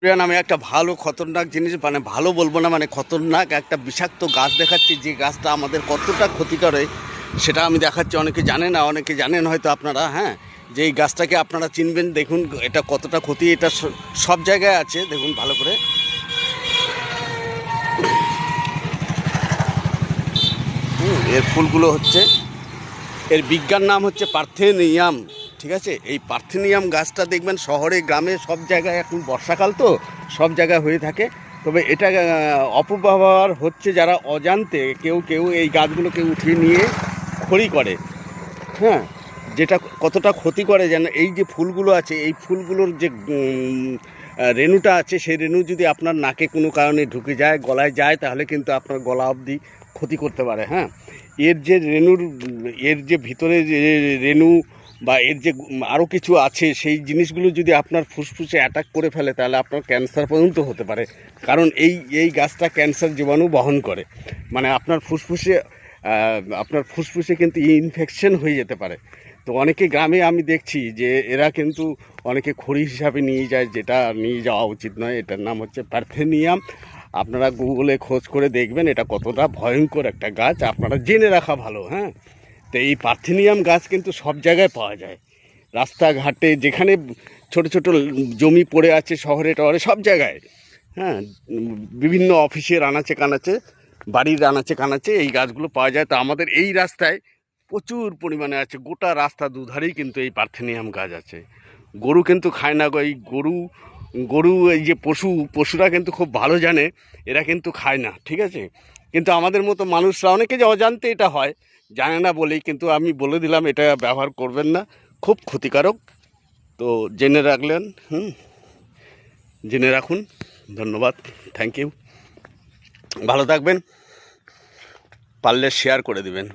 আমি একটা ভালো খতরনাক জিনিস, মানে ভালো বলবো না, মানে খতরনাক একটা বিষাক্ত গাছ দেখাচ্ছি, যে গাছটা আমাদের কতটা ক্ষতি করে সেটা আমি দেখাচ্ছি। অনেকে জানে না, অনেকে জানেন হয়তো আপনারা, হ্যাঁ, যে এই গাছটাকে আপনারা চিনবেন। দেখুন এটা কতটা ক্ষতি, এটা সব জায়গায় আছে, দেখুন ভালো করে। এর ফুলগুলো হচ্ছে, এর বিজ্ঞান নাম হচ্ছে পার্থেনিয়াম, ঠিক আছে। এই পার্থেনিয়াম গাছটা দেখবেন শহরে গ্রামে সব জায়গায়, এখন বর্ষাকাল তো সব জায়গায় হয়ে থাকে। তবে এটা অপব্যবহার হচ্ছে, যারা অজান্তে কেউ কেউ এই গাছগুলোকে উঠিয়ে নিয়ে খড়ি করে, হ্যাঁ, যেটা কতটা ক্ষতি করে যেন। এই যে ফুলগুলো আছে, এই ফুলগুলোর যে রেণুটা আছে, সেই রেণু যদি আপনার নাকে কোনো কারণে ঢুকে যায়, গলায় যায়, তাহলে কিন্তু আপনার গলা অবধি ক্ষতি করতে পারে, হ্যাঁ। এর যে রেণুর, এর যে ভিতরে যে রেণু বা এর যে আরও কিছু আছে, সেই জিনিসগুলো যদি আপনার ফুসফুসে অ্যাটাক করে ফেলে, তাহলে আপনার ক্যান্সার পর্যন্ত হতে পারে। কারণ এই গাছটা ক্যান্সার জীবাণু বহন করে, মানে আপনার ফুসফুসে কিন্তু ইনফেকশন হয়ে যেতে পারে। তো অনেকে গ্রামে আমি দেখছি যে এরা কিন্তু অনেকে খড়ি হিসাবে নিয়ে যায়, যেটা নিয়ে যাওয়া উচিত নয়। এটার নাম হচ্ছে পার্থেনিয়াম। আপনারা গুগলে খোঁজ করে দেখবেন এটা কতটা ভয়ঙ্কর একটা গাছ, আপনারা জেনে রাখা ভালো, হ্যাঁ। তো এই পার্থেনিয়াম গাছ কিন্তু সব জায়গায় পাওয়া যায়, রাস্তাঘাটে, যেখানে ছোট ছোট জমি পড়ে আছে, শহরে টহরে সব জায়গায়, হ্যাঁ, বিভিন্ন অফিসের আনাচে কানাচে, বাড়ির আনাচে কানাচে এই গাছগুলো পাওয়া যায়। তো আমাদের এই রাস্তায় প্রচুর পরিমাণে আছে, গোটা রাস্তা দুধারেই কিন্তু এই পার্থেনিয়াম গাছ আছে। গরু কিন্তু খায় না গো, এই গরু গরু এই যে পশুরা কিন্তু খুব ভালো জানে এরা কিন্তু খায় না, ঠিক আছে। কিন্তু আমাদের মতো মানুষরা অনেকে যে অজান্তে এটা হয়, জানে না বলেই, কিন্তু আমি বলে দিলাম এটা ব্যবহার করবেন না, খুব ক্ষতিকারক। তো জেনে রাখলেন, জেনে রাখুন। ধন্যবাদ, থ্যাংক ইউ, ভালো থাকবেন, পারলে শেয়ার করে দিবেন।